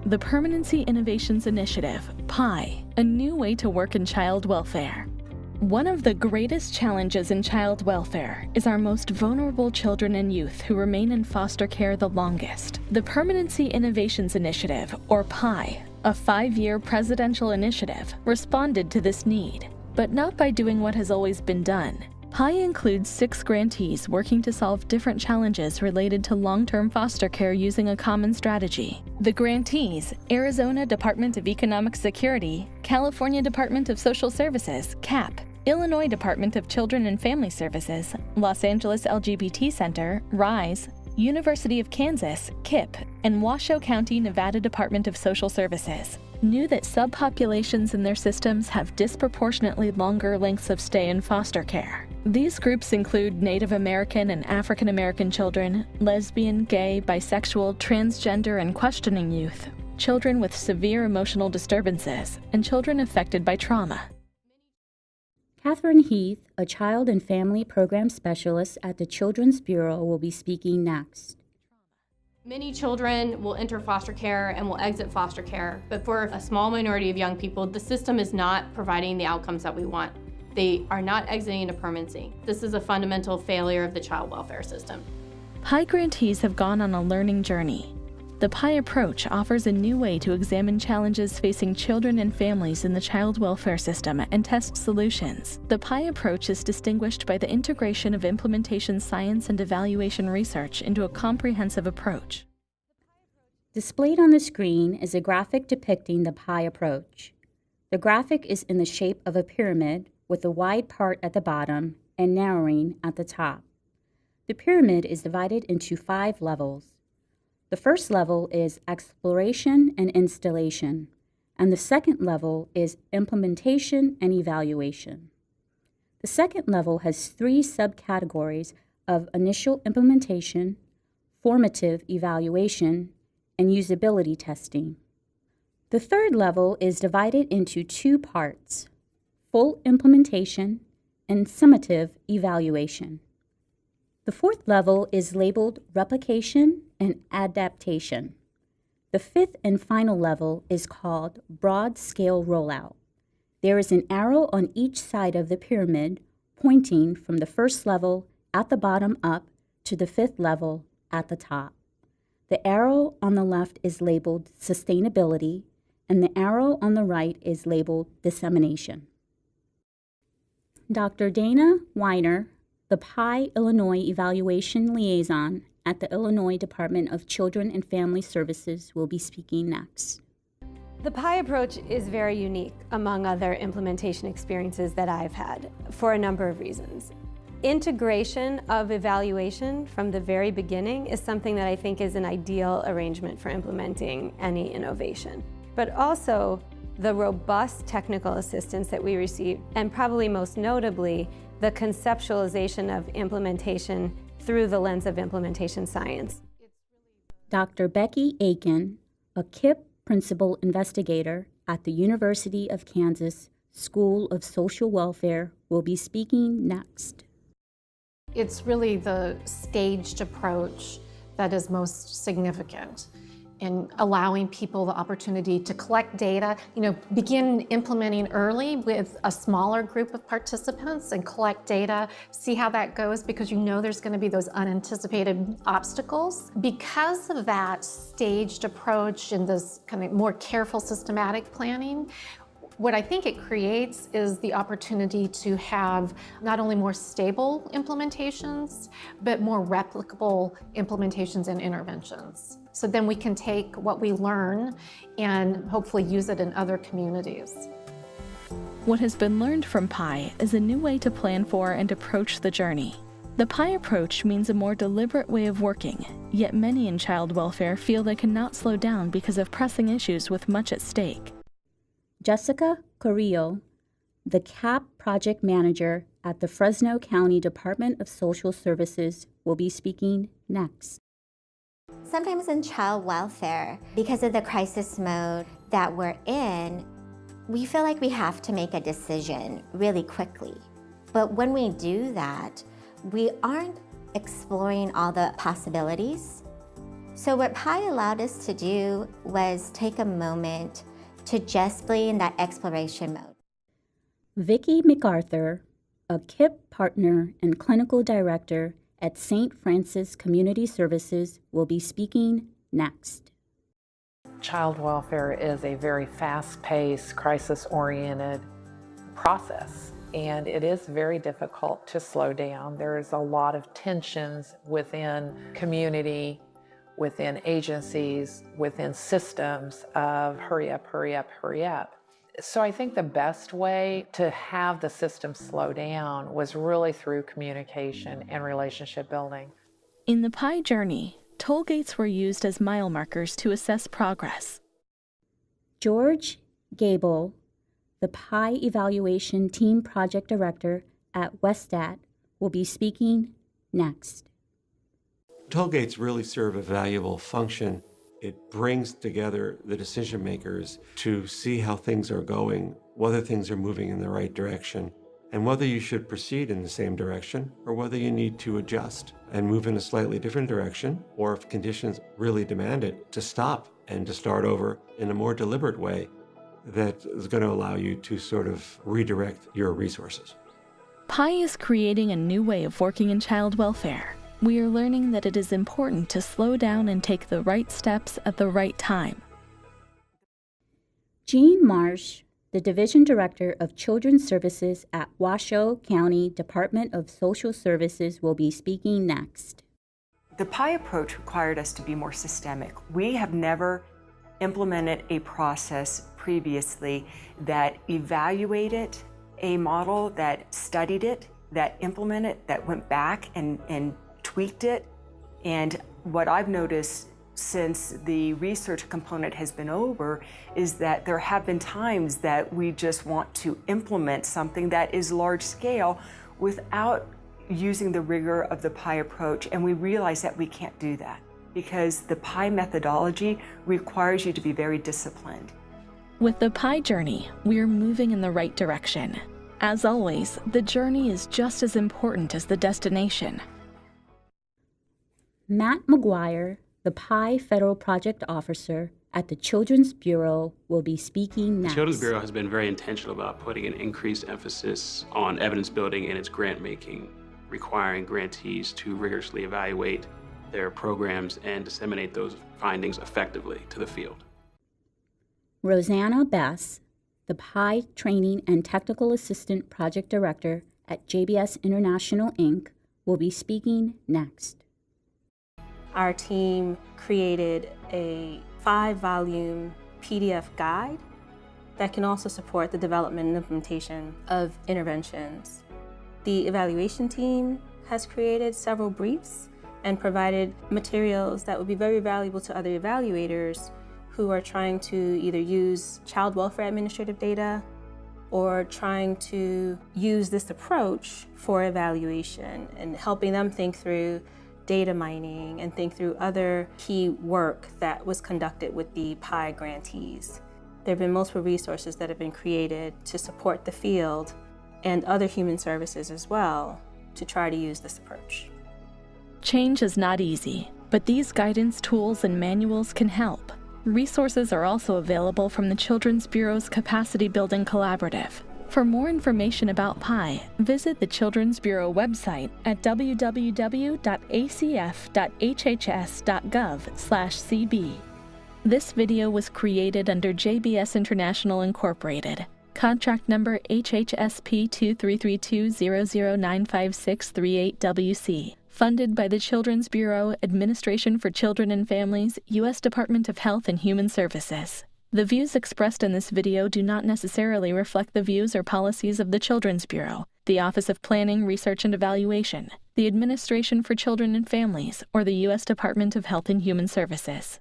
the Permanency Innovations Initiative, PII, a new way to work in child welfare. One of the greatest challenges in child welfare is our most vulnerable children and youth who remain in foster care the longest. The Permanency Innovations Initiative, or PII, a 5-year presidential initiative, responded to this need, but not by doing what has always been done. PII includes 6 grantees working to solve different challenges related to long-term foster care using a common strategy. The grantees, Arizona Department of Economic Security, California Department of Social Services, CAP, Illinois Department of Children and Family Services, Los Angeles LGBT Center, RISE, University of Kansas, KIP, and Washoe County, Nevada Department of Social Services, knew that subpopulations in their systems have disproportionately longer lengths of stay in foster care. These groups include Native American and African American children, lesbian, gay, bisexual, transgender, and questioning youth, children with severe emotional disturbances, and children affected by trauma. Catherine Heath, a Child and Family Program Specialist at the Children's Bureau, will be speaking next. Many children will enter foster care and will exit foster care, but for a small minority of young people, the system is not providing the outcomes that we want. They are not exiting into permanency. This is a fundamental failure of the child welfare system. PII grantees have gone on a learning journey. The PII Approach offers a new way to examine challenges facing children and families in the child welfare system and test solutions. The PII Approach is distinguished by the integration of implementation science and evaluation research into a comprehensive approach. Displayed on the screen is a graphic depicting the PII Approach. The graphic is in the shape of a pyramid with a wide part at the bottom and narrowing at the top. The pyramid is divided into 5 levels. The first level is exploration and installation, and the second level is implementation and evaluation. The second level has 3 subcategories of initial implementation, formative evaluation, and usability testing. The third level is divided into 2 parts, full implementation and summative evaluation. The fourth level is labeled replication and adaptation. The fifth and final level is called broad-scale rollout. There is an arrow on each side of the pyramid pointing from the first level at the bottom up to the 5th level at the top. The arrow on the left is labeled sustainability, and the arrow on the right is labeled dissemination. Dr. Dana Weiner, the PII Illinois Evaluation Liaison at the Illinois Department of Children and Family Services, will be speaking next. The PII approach is very unique among other implementation experiences that I've had for a number of reasons. Integration of evaluation from the very beginning is something that I think is an ideal arrangement for implementing any innovation. But also the robust technical assistance that we receive, and probably most notably, the conceptualization of implementation through the lens of implementation science. Dr. Becky Aiken, a KIP principal investigator at the University of Kansas School of Social Welfare, will be speaking next. It's really the staged approach that is most significant in allowing people the opportunity to collect data, begin implementing early with a smaller group of participants and collect data, see how that goes, because there's going to be those unanticipated obstacles. Because of that staged approach and this kind of more careful systematic planning, what I think it creates is the opportunity to have not only more stable implementations, but more replicable implementations and interventions. So then we can take what we learn and hopefully use it in other communities. What has been learned from PII is a new way to plan for and approach the journey. The PII approach means a more deliberate way of working, yet many in child welfare feel they cannot slow down because of pressing issues with much at stake. Jessica CARRILLO, the CAP project manager at the Fresno County Department of Social Services, will be speaking next. Sometimes in child welfare, because of the crisis mode that we're in, we feel like we have to make a decision really quickly. But when we do that, we aren't exploring all the possibilities. So what PII allowed us to do was take a moment to just be in that exploration mode. Vicki MacArthur, a KIPP partner and clinical director at St. Francis Community Services, will be speaking next. Child welfare is a very fast-paced, crisis-oriented process, and it is very difficult to slow down. There's a lot of tensions within community, within agencies, within systems of hurry up, hurry up, hurry up. So I think the best way to have the system slow down was really through communication and relationship building. In the PII journey, toll gates were used as mile markers to assess progress. George GABEL, the PII Evaluation Team Project Director at Westat, will be speaking next. Toll gates really serve a valuable function. It brings together the decision makers to see how things are going, whether things are moving in the right direction, and whether you should proceed in the same direction or whether you need to adjust and move in a slightly different direction, or if conditions really demand it, to stop and to start over in a more deliberate way that is going to allow you to sort of redirect your resources. PII is creating a new way of working in child welfare. We are learning that it is important to slow down and take the right steps at the right time. Jean Marsh, the Division Director of Children's Services at Washoe County Department of Social Services, will be speaking next. The PII approach required us to be more systemic. We have never implemented a process previously that evaluated a model, that studied it, that implemented, that went back and tweaked it. And what I've noticed since the research component has been over is that there have been times that we just want to implement something that is large scale without using the rigor of the PII approach, and we realize that we can't do that because the PII methodology requires you to be very disciplined. With the PII journey, we're moving in the right direction. As always, the journey is just as important as the destination. Matt McGuire, the PII Federal Project Officer at the Children's Bureau, will be speaking next. The Children's Bureau has been very intentional about putting an increased emphasis on evidence building in its grant making, requiring grantees to rigorously evaluate their programs and disseminate those findings effectively to the field. ROSEANA Bess, the PII Training and Technical Assistant Project Director at JBS International, Inc., will be speaking next. Our team created a 5-volume PDF guide that can also support the development and implementation of interventions. The evaluation team has created several briefs and provided materials that would be very valuable to other evaluators who are trying to either use child welfare administrative data or trying to use this approach for evaluation, and helping them think through data mining and think through other key work that was conducted with the PII grantees. There have been multiple resources that have been created to support the field and other human services as well to try to use this approach. Change is not easy, but these guidance tools and manuals can help. Resources are also available from the Children's Bureau's Capacity Building Collaborative. For more information about PII, visit the Children's Bureau website at www.acf.hhs.gov/cb. This video was created under JBS International Incorporated, contract number HHSP 23320095638WC, funded by the Children's Bureau, Administration for Children and Families, U.S. Department of Health and Human Services. The views expressed in this video do not necessarily reflect the views or policies of the Children's Bureau, the Office of Planning, Research and Evaluation, the Administration for Children and Families, or the U.S. Department of Health and Human Services.